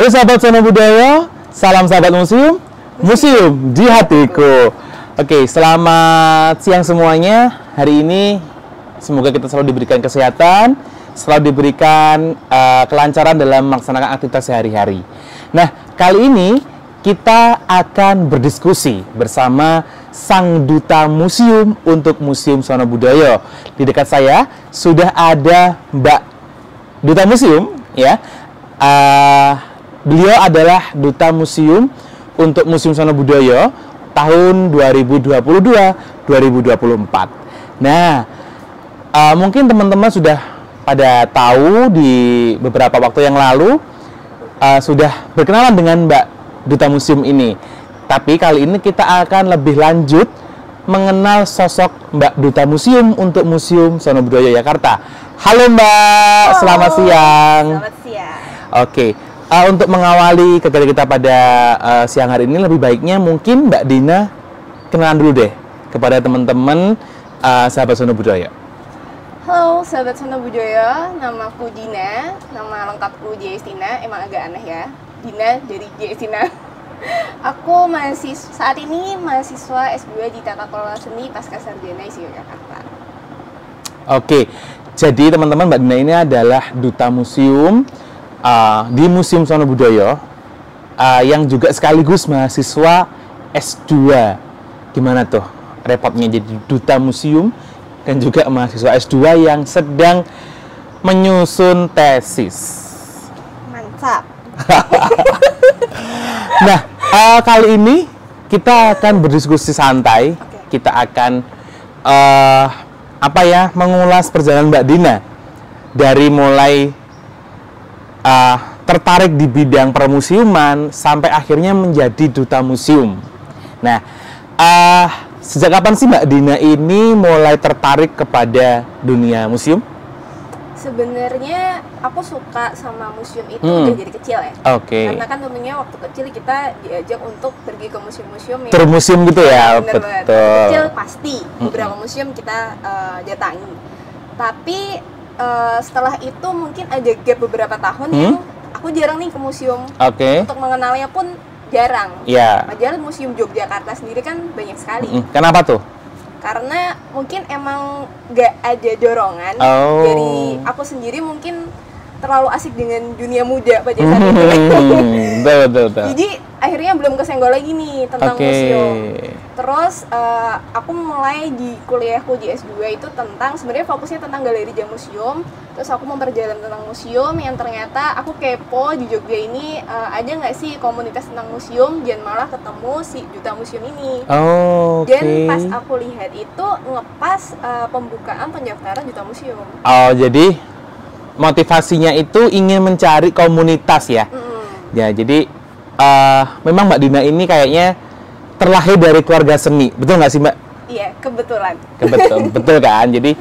Halo sahabat Sono Budaya, salam sahabat museum, museum di hatiku. Oke, selamat siang semuanya. Hari ini semoga kita selalu diberikan kesehatan, selalu diberikan kelancaran dalam melaksanakan aktivitas sehari-hari. Nah, kali ini kita akan berdiskusi bersama Sang Duta Museum untuk Museum Sono Budaya. Di dekat saya sudah ada Mbak Duta Museum, ya. Beliau adalah Duta Museum untuk Museum Sono Budaya tahun 2022-2024. Nah, mungkin teman-teman sudah pada tahu di beberapa waktu yang lalu sudah berkenalan dengan Mbak Duta Museum ini. Tapi kali ini kita akan lebih lanjut mengenal sosok Mbak Duta Museum untuk Museum Sono Budaya Jakarta. Halo Mbak, halo. Selamat siang. Selamat siang. Oke. Untuk mengawali kegiatan kita pada siang hari ini, lebih baiknya mungkin Mbak Dina kenalan dulu deh kepada teman-teman sahabat Sono Budaya. Halo sahabat Sono Budaya, namaku Dina, nama lengkapku Jestina, emang agak aneh ya, Dina dari Jestina. Aku saat ini mahasiswa S2 di Tata Kelola Seni Pascasarjana ISI Yogyakarta. Oke, jadi teman-teman Mbak Dina ini adalah Duta Museum di Museum Sono Budaya yang juga sekaligus mahasiswa S2. Gimana tuh repotnya jadi Duta Museum dan juga mahasiswa S2 yang sedang menyusun tesis. Mantap. Nah, kali ini kita akan berdiskusi santai. Okay. Kita akan mengulas perjalanan Mbak Dina dari mulai tertarik di bidang permuseuman sampai akhirnya menjadi Duta Museum. Nah, sejak kapan sih Mbak Dina ini mulai tertarik kepada dunia museum? Sebenarnya aku suka sama museum itu udah dari kecil ya. Oke. Karena kan tentunya waktu kecil kita diajak untuk pergi ke museum-museum ya. Termuseum gitu ya, bener betul. Waktu kecil pasti beberapa museum kita datangi. Tapi setelah itu mungkin ada gap beberapa tahun yang aku jarang nih ke museum. Oke. Untuk mengenalnya pun jarang. Iya. Padahal Museum Yogyakarta sendiri kan banyak sekali. Kenapa tuh? Karena mungkin emang gak ada dorongan dari aku sendiri, mungkin terlalu asik dengan dunia muda pada saat itu. Betul. Jadi akhirnya belum kesenggol lagi nih tentang museum. Terus aku mulai di kuliahku di S2 itu sebenarnya fokusnya tentang galeri dan museum. Terus aku memperjalan tentang museum yang ternyata aku kepo di Jogja ini ada nggak sih komunitas tentang museum, dan malah ketemu si Duta Museum ini. Dan pas aku lihat itu ngepas pembukaan pendaftaran Duta Museum. Jadi motivasinya itu ingin mencari komunitas ya. Ya, jadi memang Mbak Dina ini kayaknya terlahir dari keluarga seni, betul nggak sih Mbak? Iya, kebetulan. Betul kan? Jadi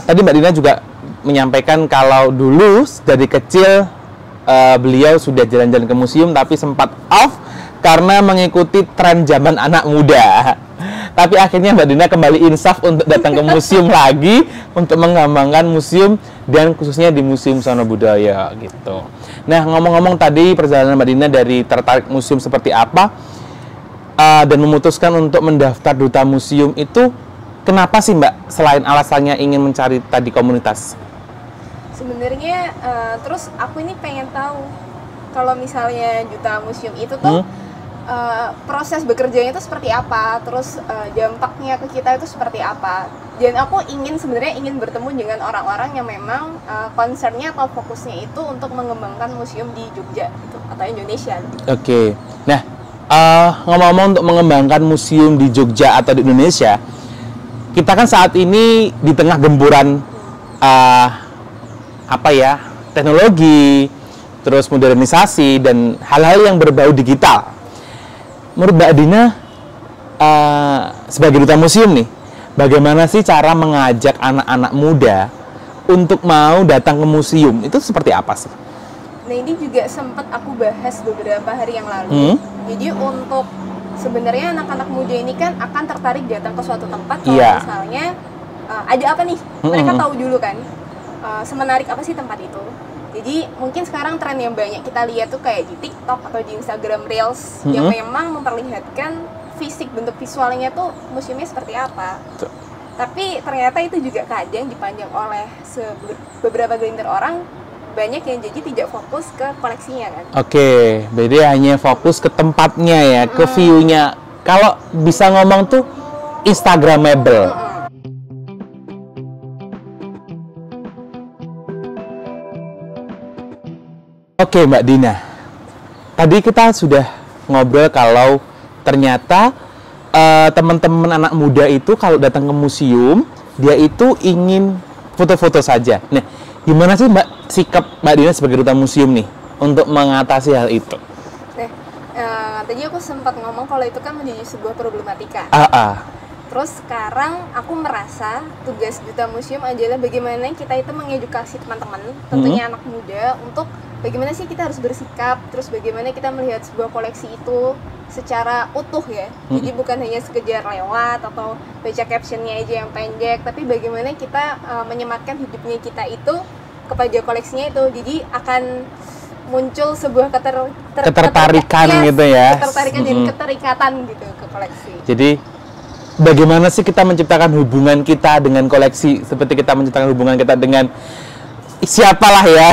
tadi Mbak Dina juga menyampaikan kalau dulu dari kecil beliau sudah jalan-jalan ke museum, tapi sempat off karena mengikuti tren zaman anak muda. Tapi akhirnya Mbak Dina kembali insaf untuk datang ke museum lagi untuk mengembangkan museum dan khususnya di Museum Sono Budaya gitu. Nah, ngomong-ngomong tadi perjalanan Mbak Dina dari tertarik museum seperti apa dan memutuskan untuk mendaftar Duta Museum itu, kenapa sih Mbak selain alasannya ingin mencari tadi komunitas? Sebenarnya terus aku ini pengen tahu kalau misalnya Duta Museum itu tuh proses bekerjanya itu seperti apa, terus dampaknya ke kita itu seperti apa. Dan aku sebenarnya ingin bertemu dengan orang-orang yang memang concernnya atau fokusnya itu untuk mengembangkan museum di Jogja gitu, atau Indonesia. Oke. Nah, ngomong-ngomong untuk mengembangkan museum di Jogja atau di Indonesia, kita kan saat ini di tengah gemburan teknologi, terus modernisasi dan hal-hal yang berbau digital. Menurut Mbak Dina sebagai Duta Museum nih, bagaimana sih cara mengajak anak-anak muda untuk mau datang ke museum? Itu seperti apa sih? Nah, ini juga sempat aku bahas beberapa hari yang lalu. Jadi untuk sebenarnya anak-anak muda ini kan akan tertarik datang ke suatu tempat kalau misalnya ada apa nih? Mereka tahu dulu kan semenarik apa sih tempat itu. Jadi mungkin sekarang tren yang banyak kita lihat tuh kayak di TikTok atau di Instagram Reels yang memang memperlihatkan fisik bentuk visualnya tuh museumnya seperti apa. Tapi ternyata itu juga kadang dipandang oleh beberapa gelintir orang, banyak yang jadi tidak fokus ke koleksinya kan. Oke, jadi hanya fokus ke tempatnya ya, ke view-nya. Kalau bisa ngomong tuh Instagramable. Oke Mbak Dina, tadi kita sudah ngobrol kalau ternyata teman-teman anak muda itu kalau datang ke museum, dia itu ingin foto-foto saja. Nah, gimana sih Mbak sikap Mbak Dina sebagai duta museum nih untuk mengatasi hal itu? Tadi aku sempat ngomong kalau itu kan menjadi sebuah problematika. Terus sekarang aku merasa tugas duta museum adalah bagaimana kita itu mengedukasi teman-teman, tentunya anak muda, untuk bagaimana sih kita harus bersikap, terus bagaimana kita melihat sebuah koleksi itu secara utuh ya. Jadi bukan hanya sekedar lewat atau baca captionnya aja yang pendek, tapi bagaimana kita menyematkan hidupnya kita itu kepada koleksinya itu. Jadi akan muncul sebuah ketertarikan gitu ya. Ketertarikan dan keterikatan gitu ke koleksi. Jadi bagaimana sih kita menciptakan hubungan kita dengan koleksi seperti kita menciptakan hubungan kita dengan siapalah ya.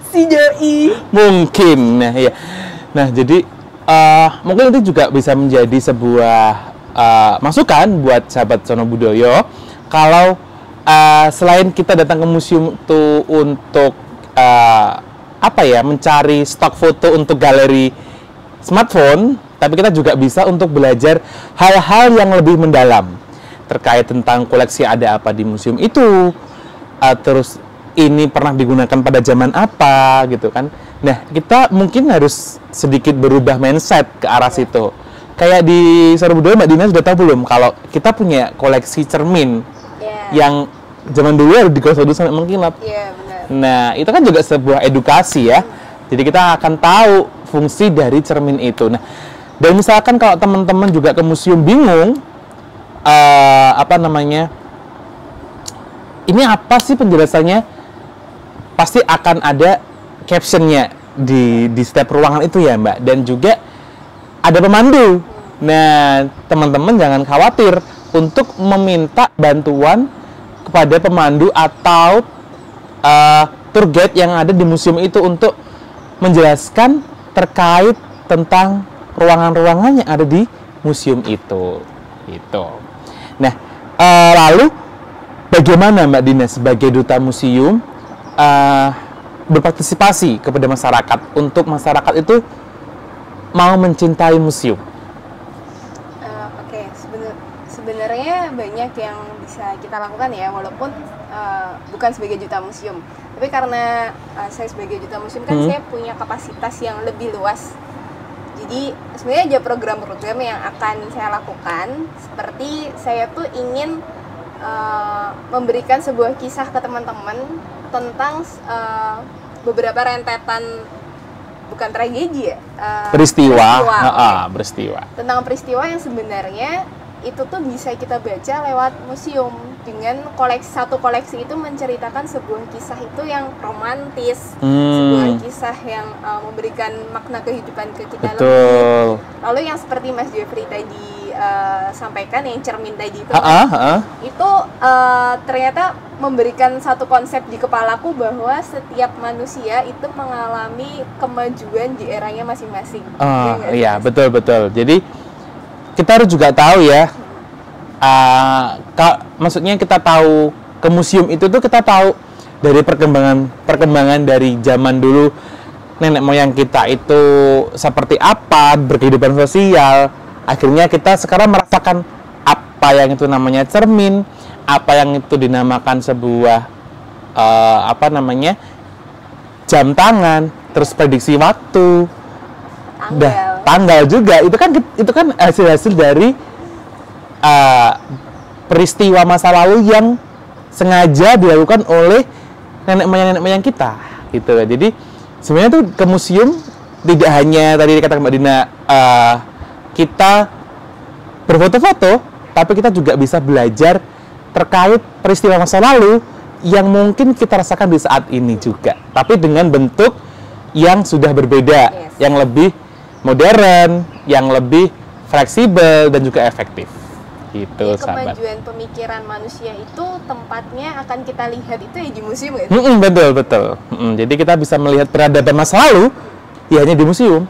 Si Doi. Mungkin. Nah, ya. Nah, jadi mungkin itu juga bisa menjadi sebuah masukan buat sahabat Sono Budoyo kalau selain kita datang ke museum itu untuk mencari stok foto untuk galeri smartphone, tapi kita juga bisa untuk belajar hal-hal yang lebih mendalam terkait tentang koleksi ada apa di museum itu, terus ini pernah digunakan pada zaman apa gitu kan. Nah, kita mungkin harus sedikit berubah mindset ke arah situ. Kayak di Sono Budoyo, Mbak Dina sudah tahu belum kalau kita punya koleksi cermin yang zaman dulu harus digosok sampai mengkilap. Benar. Nah, itu kan juga sebuah edukasi ya. Jadi kita akan tahu fungsi dari cermin itu. Nah, dan misalkan kalau teman-teman juga ke museum bingung, ini apa sih penjelasannya? Pasti akan ada captionnya di setiap ruangan itu ya Mbak. Dan juga ada pemandu. Nah, teman-teman jangan khawatir untuk meminta bantuan kepada pemandu atau tour guide yang ada di museum itu untuk menjelaskan terkait tentang ruangan-ruangan yang ada di museum itu. Gitu. Nah, lalu bagaimana Mbak Dina sebagai duta museum berpartisipasi kepada masyarakat untuk masyarakat itu mau mencintai museum? Sebenarnya banyak yang bisa kita lakukan ya, walaupun bukan sebagai duta museum, tapi karena saya sebagai duta museum kan saya punya kapasitas yang lebih luas. Jadi sebenarnya ada program-program yang akan saya lakukan, seperti saya tuh ingin memberikan sebuah kisah ke teman-teman tentang beberapa rentetan, bukan tragedi ya, peristiwa. Tentang peristiwa yang sebenarnya itu tuh bisa kita baca lewat museum, dengan satu koleksi itu menceritakan sebuah kisah itu yang romantis, sebuah kisah yang memberikan makna kehidupan ke kita. Betul. Lalu yang seperti Mas Jeffrey tadi sampaikan, yang cermin tadi itu itu ternyata memberikan satu konsep di kepalaku bahwa setiap manusia itu mengalami kemajuan di eranya masing-masing. Iya, betul. Jadi kita harus juga tahu ya, maksudnya kita tahu ke museum itu tuh kita tahu dari perkembangan dari zaman dulu nenek moyang kita itu seperti apa berkehidupan sosial. Akhirnya kita sekarang merasakan apa yang itu namanya cermin, apa yang itu dinamakan sebuah jam tangan, terus prediksi waktu. Tanggal juga itu kan hasil dari peristiwa masa lalu yang sengaja dilakukan oleh nenek moyang kita gitu. Jadi sebenarnya tuh ke museum tidak hanya tadi dikatakan Mbak Dina kita berfoto-foto, tapi kita juga bisa belajar terkait peristiwa masa lalu yang mungkin kita rasakan di saat ini juga, tapi dengan bentuk yang sudah berbeda, yang lebih modern, yang lebih fleksibel dan juga efektif. Gitu, sahabat. Kemajuan pemikiran manusia itu tempatnya akan kita lihat itu ya di museum gitu. Betul. Jadi kita bisa melihat peradaban masa lalu ya hanya di museum.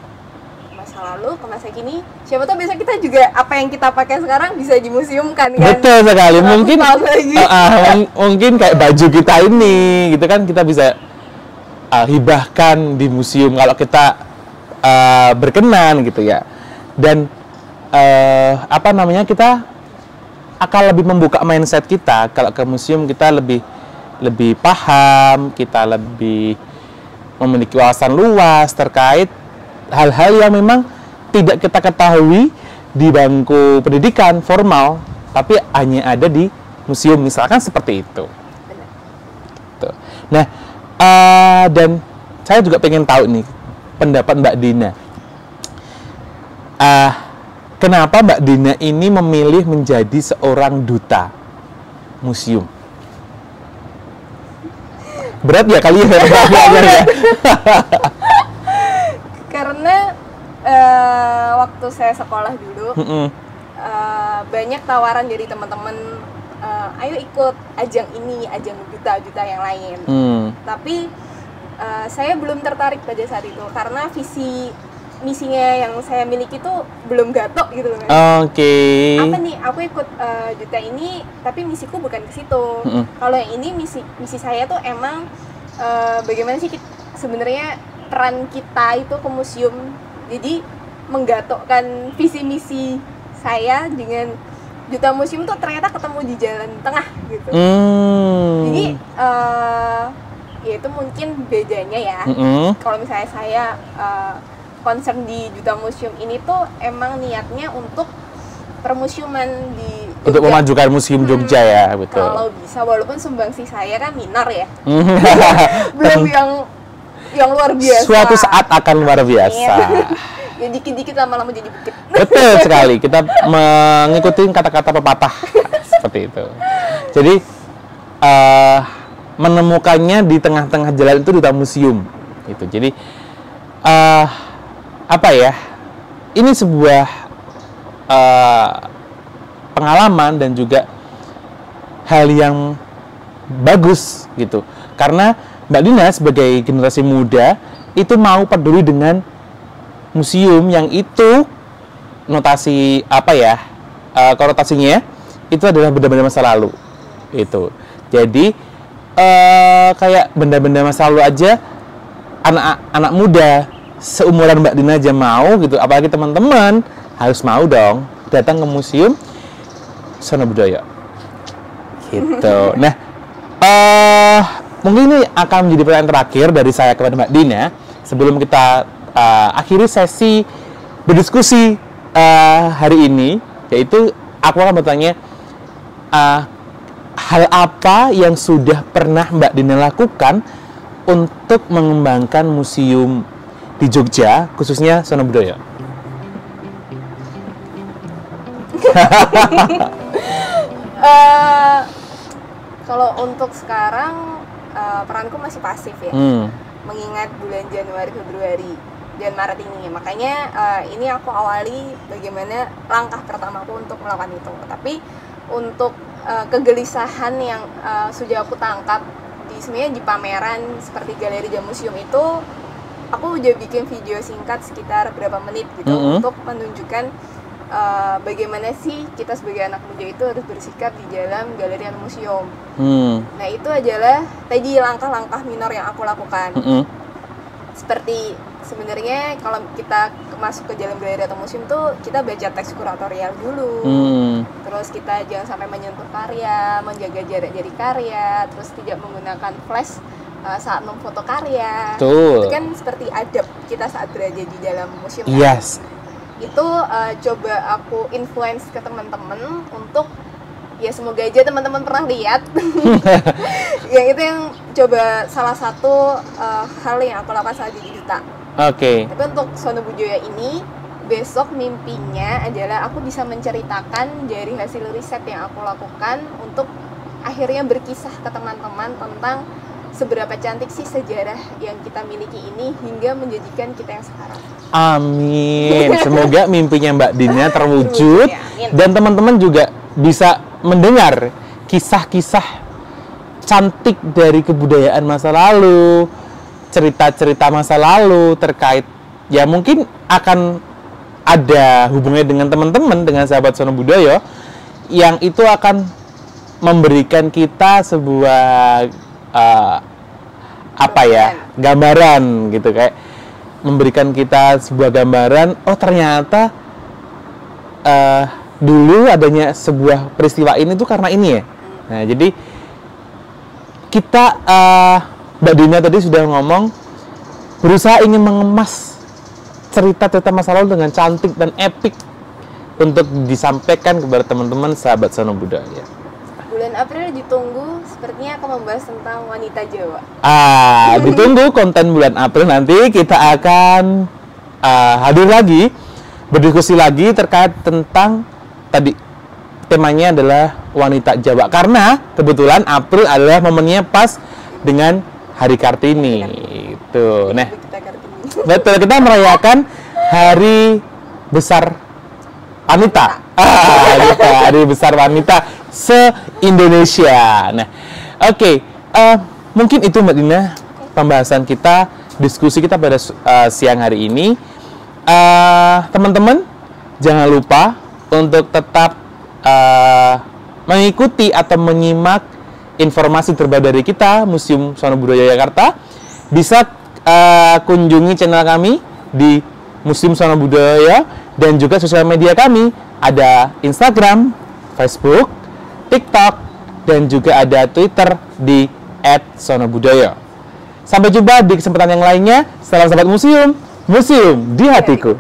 Masa lalu ke masa kini, siapa tahu besok kita juga apa yang kita pakai sekarang bisa di museum kan? Betul sekali. Mungkin mungkin kayak baju kita ini gitu kan, kita bisa hibahkan di museum kalau kita berkenan gitu ya. Dan kita akan lebih membuka mindset kita. Kalau ke museum kita lebih paham, kita lebih memiliki wawasan luas terkait hal-hal yang memang tidak kita ketahui di bangku pendidikan formal, tapi hanya ada di museum, misalkan seperti itu. Tuh. Nah, dan saya juga pengen tahu nih pendapat Mbak Dina. Kenapa Mbak Dina ini memilih menjadi seorang duta museum? Berat ya kali ya? Karena waktu saya sekolah dulu, banyak tawaran dari teman-teman, ayo ikut ajang ini, ajang duta-duta yang lain. Tapi saya belum tertarik pada saat itu karena misinya yang saya miliki tuh belum gatok gitu loh. Oke. Apa nih? Aku ikut duta ini, tapi misiku bukan ke situ. Kalau yang ini misi saya tuh emang bagaimana sih sebenarnya peran kita itu ke museum. Jadi menggatokkan visi misi saya dengan duta museum tuh ternyata ketemu di jalan tengah gitu. Jadi ya itu mungkin bedanya ya. Kalau misalnya saya concern di duta museum ini tuh emang niatnya untuk permusiuman di Jogja. Untuk memajukan museum Jogja ya, betul. Kalau bisa, walaupun sumbangsi saya kan minor ya. Belum yang luar biasa. Suatu saat akan luar biasa. Ya dikit-dikit lama-lama jadi bukit. Betul sekali, kita mengikuti kata-kata pepatah seperti itu. Jadi menemukannya di tengah-tengah jalan itu duta museum. Itu. Jadi ini sebuah pengalaman dan juga hal yang bagus gitu, karena Mbak Dina sebagai generasi muda itu mau peduli dengan museum yang itu konotasinya itu adalah benda-benda masa lalu itu. Jadi kayak benda-benda masa lalu aja anak muda seumuran Mbak Dina aja mau gitu, apalagi teman-teman harus mau dong datang ke museum Sono Budaya gitu. Nah, mungkin ini akan menjadi pertanyaan terakhir dari saya kepada Mbak Dina sebelum kita akhiri sesi berdiskusi hari ini, yaitu aku akan bertanya hal apa yang sudah pernah Mbak Dina lakukan untuk mengembangkan museum di Jogja, khususnya Sono Budaya. Kalau untuk sekarang peranku masih pasif ya, mengingat bulan Januari, Februari, dan Maret ini. Makanya ini aku awali bagaimana langkah pertamaku untuk melakukan itu. Tapi untuk kegelisahan yang sudah aku tangkap sebenarnya di pameran seperti Galeri Jam Museum itu, aku udah bikin video singkat sekitar berapa menit gitu untuk menunjukkan bagaimana sih kita sebagai anak muda itu harus bersikap di dalam galeri dan museum. Nah itu adalah tadi langkah-langkah minor yang aku lakukan. Seperti sebenarnya kalau kita masuk ke dalam galeri atau museum tuh kita baca teks kuratorial dulu, terus kita jangan sampai menyentuh karya, menjaga jarak dari karya, terus tidak menggunakan flash saat memfoto karya. Itu kan seperti adab kita saat berada di dalam museum. Yes. Itu coba aku influence ke teman-teman untuk ya semoga aja teman-teman pernah lihat. Yang itu yang coba salah satu hal yang aku lakukan saat jadi duta. Tapi untuk Sono Budaya ini besok mimpinya adalah aku bisa menceritakan dari hasil riset yang aku lakukan untuk akhirnya berkisah ke teman-teman tentang seberapa cantik sih sejarah yang kita miliki ini hingga menjadikan kita yang sekarang. Amin. Semoga mimpinya Mbak Dina terwujud Ya, amin. dan teman-teman juga bisa mendengar kisah-kisah cantik dari kebudayaan masa lalu, cerita-cerita masa lalu terkait ya mungkin akan ada hubungannya dengan teman-teman, dengan sahabat Sono Budoyo yang itu akan memberikan kita sebuah gambaran gitu, kayak memberikan kita sebuah gambaran, oh ternyata dulu adanya sebuah peristiwa ini tuh karena ini ya. Nah jadi kita Mbak Dina tadi sudah ngomong berusaha ingin mengemas cerita-cerita masa lalu dengan cantik dan epik untuk disampaikan kepada teman-teman sahabat Sono Budoyo. Bulan April ditunggu, sepertinya akan membahas tentang wanita Jawa. Ditunggu konten bulan April, nanti kita akan hadir lagi, berdiskusi lagi terkait tentang tadi temanya adalah wanita Jawa. Karena kebetulan April adalah momennya pas dengan Hari Kartini. Itu. Nah, betul, kita merayakan Hari Besar Wanita. Gitu, Hari Besar Wanita se-Indonesia. Nah, oke. Mungkin itu Mbak Dina pembahasan kita, diskusi kita pada siang hari ini. Teman-teman, jangan lupa untuk tetap mengikuti atau menyimak informasi terbaru dari kita, Museum Sono Budoyo Yogyakarta. Bisa kunjungi channel kami di Museum Sono Budoyo dan juga sosial media kami. Ada Instagram, Facebook, TikTok, dan juga ada Twitter di @sonobudoyo. Sampai jumpa di kesempatan yang lainnya. Salam sahabat museum, museum di hatiku.